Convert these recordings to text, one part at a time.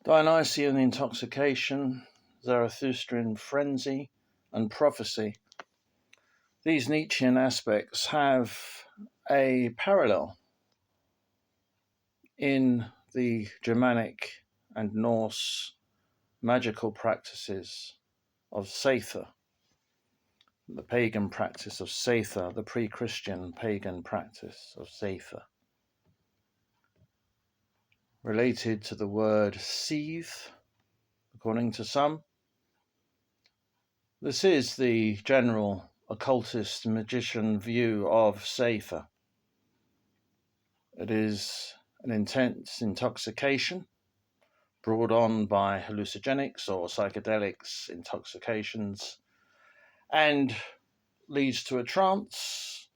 Dionysian intoxication, Zarathustrian frenzy, and prophecy. These Nietzschean aspects have a parallel in the Germanic and Norse magical practices of Seithr, the pagan practice of Seithr, the pre-Christian pagan practice of Seithr, related to the word seethe, according to some. This is the general occultist magician view of Seithr. It is an intense intoxication brought on by hallucinogenics or psychedelics, intoxications, and leads to a trance,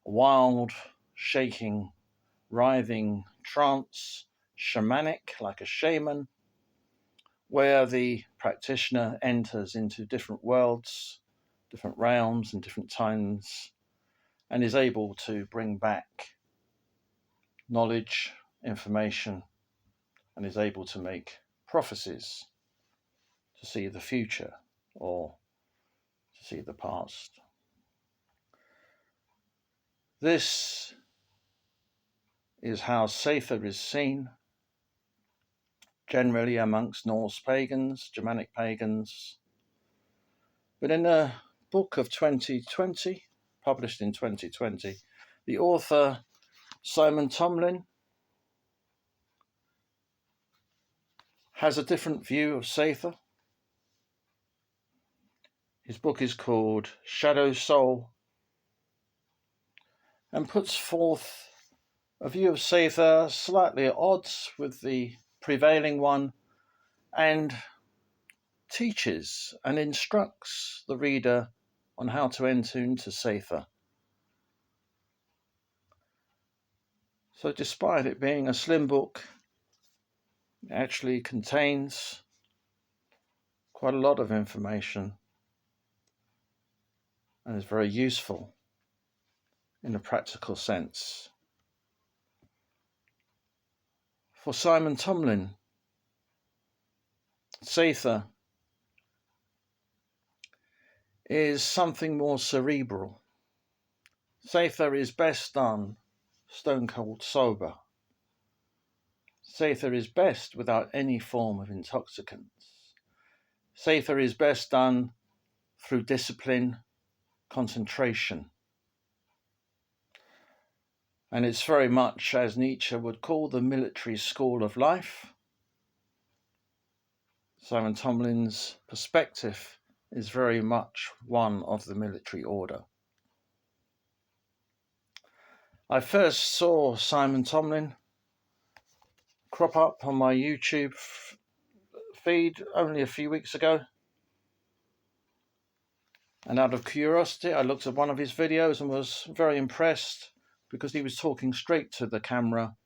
a wild, shaking, writhing trance, shamanic, like a shaman, where the practitioner enters into different worlds, different realms, and different times, and is able to bring back knowledge, information, and is able to make prophecies to see the future or to see the past. This is how Seithr is seen generally amongst Norse pagans, Germanic pagans. But in a book of 2020, published in 2020, the author Simon Tomlin has a different view of Seithr. His book is called Shadow Soul and puts forth a view of Seithr slightly at odds with the prevailing one, and teaches and instructs the reader on how to enter into Seithr. So despite it being a slim book, it actually contains quite a lot of information and is very useful in a practical sense. For Simon Tomlin, Seithr is something more cerebral. Seithr is best done stone cold sober. Seithr is best without any form of intoxicants. Seithr is best done through discipline, concentration. And it's very much, as Nietzsche would call, the military school of life. Simon Tomlin's perspective is very much one of the military order. I first saw Simon Tomlin crop up on my YouTube feed only a few weeks ago. And out of curiosity, I looked at one of his videos and was very impressed because he was talking straight to the camera,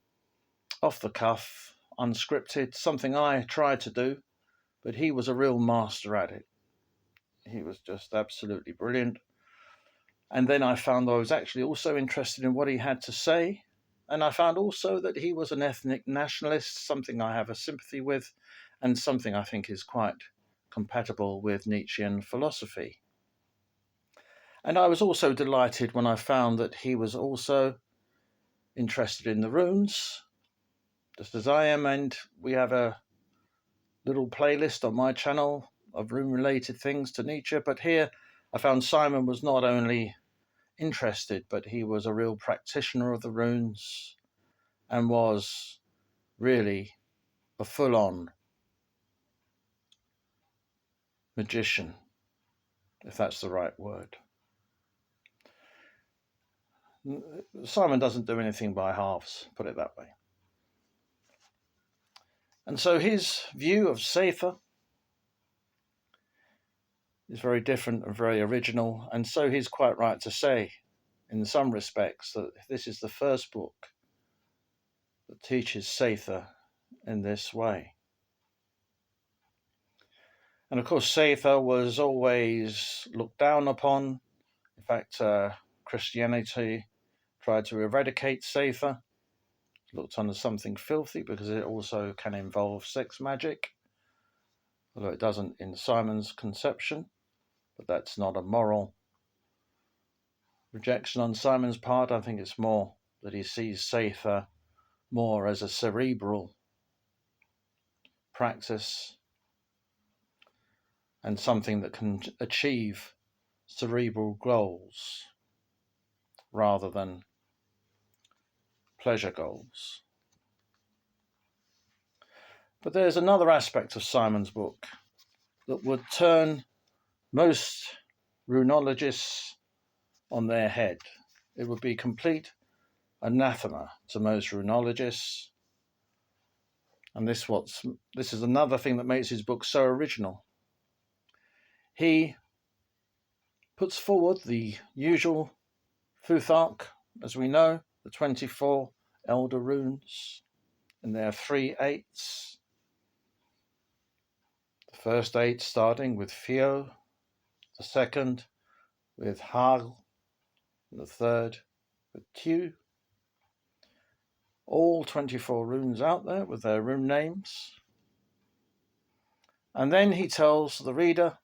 off the cuff, unscripted, something I tried to do, but he was a real master at it. He was just absolutely brilliant. And then I found I was actually also interested in what he had to say. And I found also that he was an ethnic nationalist, something I have a sympathy with, and something I think is quite compatible with Nietzschean philosophy. And I was also delighted when I found that he was also interested in the runes, just as I am, and we have a little playlist on my channel of rune-related things to Nietzsche. But here I found Simon was not only interested, but he was a real practitioner of the runes and was really a full-on magician, if that's the right word. Simon doesn't do anything by halves, put it that way. And so his view of Seithr is very different and very original, and so he's quite right to say, in some respects, that this is the first book that teaches Seithr in this way. And of course, Seithr was always looked down upon. In fact, Christianity tried to eradicate Seithr, looked on as something filthy because it also can involve sex magic, although it doesn't in Simon's conception, but that's not a moral rejection on Simon's part. I think it's more that he sees Seithra more as a cerebral practice and something that can achieve cerebral goals rather than pleasure goals. But there's another aspect of Simon's book that would turn most runologists on their head. It would be complete anathema to most runologists. And this is another thing that makes his book so original. He puts forward the usual Futhark, as we know, the 24 elder runes, and there are 3 eights. The first 8 starting with Fio, the second with Hag, and the third with Tu. All 24 runes out there with their rune names. And then he tells the reader,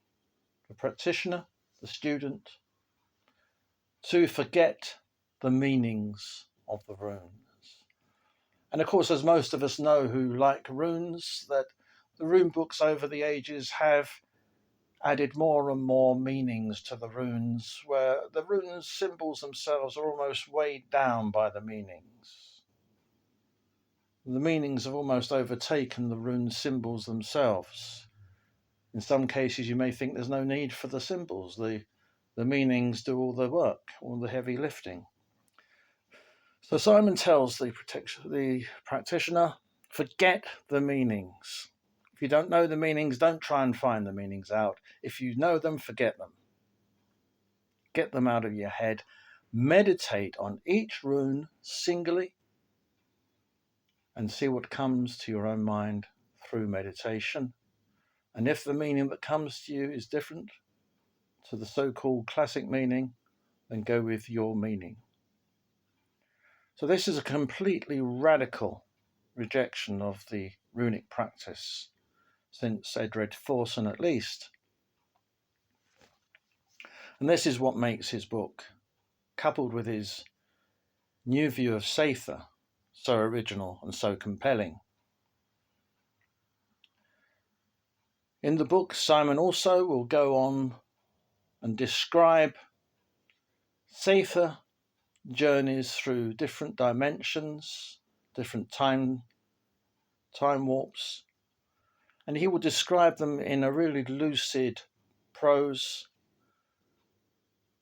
the practitioner, the student, to forget the meanings of the runes. And of course, as most of us know who like runes, that the rune books over the ages have added more and more meanings to the runes, where the runes symbols themselves are almost weighed down by the meanings. The meanings have almost overtaken the rune symbols themselves. In some cases, you may think there's no need for the symbols. The meanings do all the work, all the heavy lifting. So Simon tells the practitioner, forget the meanings. If you don't know the meanings, don't try and find the meanings out. If you know them, forget them. Get them out of your head. Meditate on each rune singly and see what comes to your own mind through meditation. And if the meaning that comes to you is different to the so-called classic meaning, then go with your meaning. So this is a completely radical rejection of the runic practice since Edred Thorson at least. And this is what makes his book, coupled with his new view of Seithra, so original and so compelling. In the book, Simon also will go on and describe Seithra journeys through different dimensions, different time warps, and he will describe them in a really lucid prose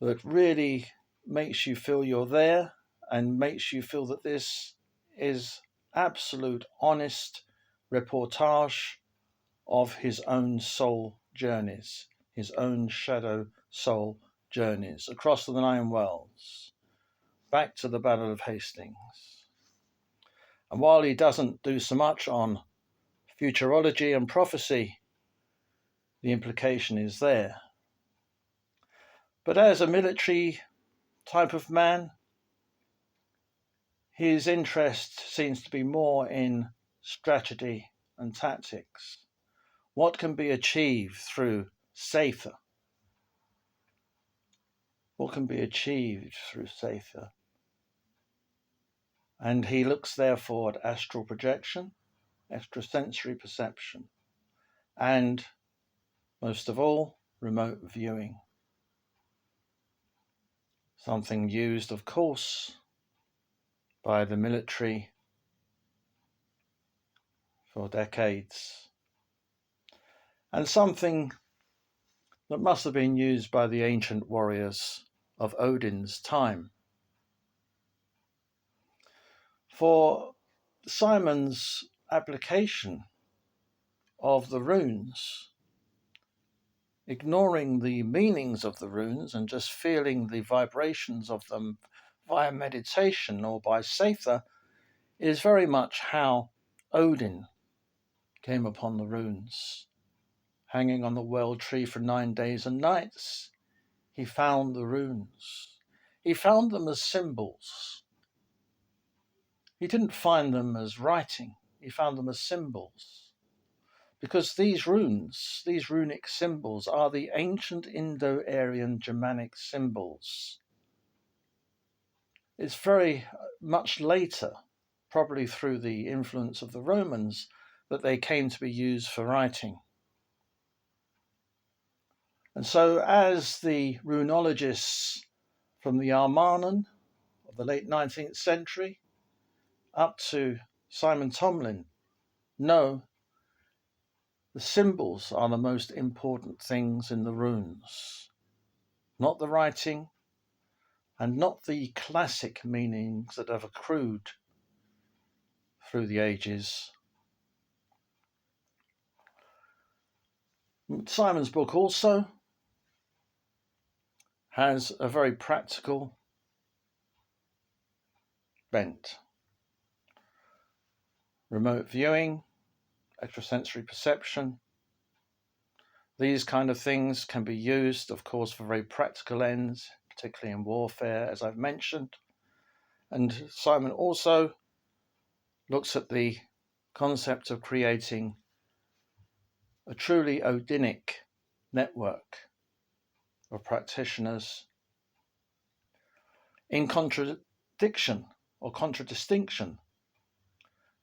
that really makes you feel you're there and makes you feel that this is absolute honest reportage of his own soul journeys, his own shadow soul journeys across the 9 worlds, back to the Battle of Hastings. And while he doesn't do so much on futurology and prophecy, the implication is there. But as a military type of man, his interest seems to be more in strategy and tactics. What can be achieved through Seithra? What can be achieved through Seithra? And he looks therefore at astral projection, extrasensory perception, and most of all, remote viewing. Something used, of course, by the military for decades, and something that must have been used by the ancient warriors of Odin's time. For Simon's application of the runes, ignoring the meanings of the runes and just feeling the vibrations of them via meditation or by Seithra, is very much how Odin came upon the runes. Hanging on the world tree for 9 days and nights, he found the runes. He found them as symbols. He didn't find them as writing, he found them as symbols. Because these runes, these runic symbols, are the ancient Indo-Aryan Germanic symbols. It's very much later, probably through the influence of the Romans, that they came to be used for writing. And so as the runologists from the Armanen of the late 19th century up to Simon Tomlin know, the symbols are the most important things in the runes, not the writing and not the classic meanings that have accrued through the ages. Simon's book also has a very practical bent. Remote viewing, extrasensory perception, these kind of things can be used, of course, for very practical ends, particularly in warfare, as I've mentioned. And Simon also looks at the concept of creating a truly Odinic network of practitioners in contradiction or contradistinction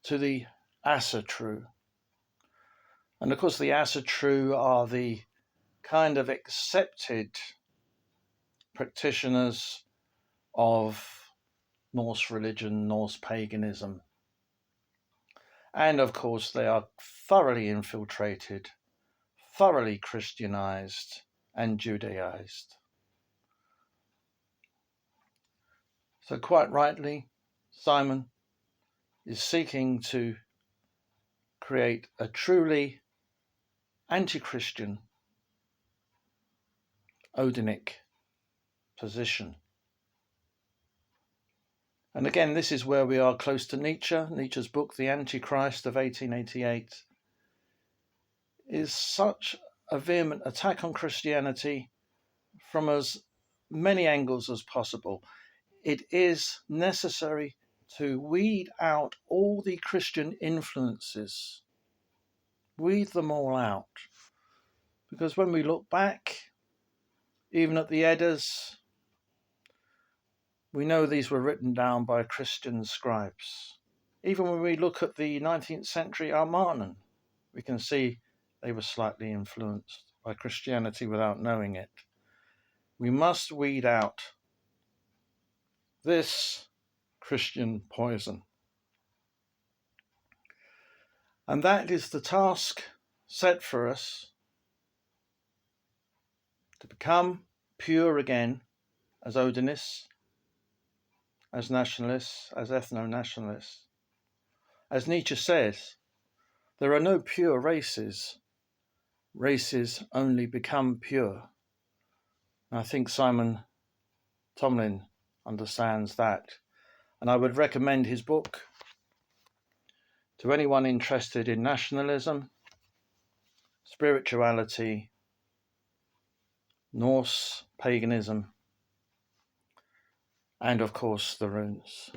to the Asatru. And of course, the Asatru are the kind of accepted practitioners of Norse religion, Norse paganism. And of course, they are thoroughly infiltrated, thoroughly Christianized and Judaized. So quite rightly, Simon is seeking to create a truly anti-Christian Odinic position. And again, this is where we are close to Nietzsche. Nietzsche's book, The Antichrist of 1888, is such a vehement attack on Christianity from as many angles as possible. It is necessary to weed out all the Christian influences, weed them all out. Because when we look back, even at the Eddas, we know these were written down by Christian scribes. Even when we look at the 19th century Armanen, we can see they were slightly influenced by Christianity without knowing it. We must weed out this Christian poison. And that is the task set for us, to become pure again as Odinists, as nationalists, as ethno-nationalists. As Nietzsche says, there are no pure races. Races only become pure. And I think Simon Tomlin understands that. And I would recommend his book to anyone interested in nationalism, spirituality, Norse paganism, and of course the runes.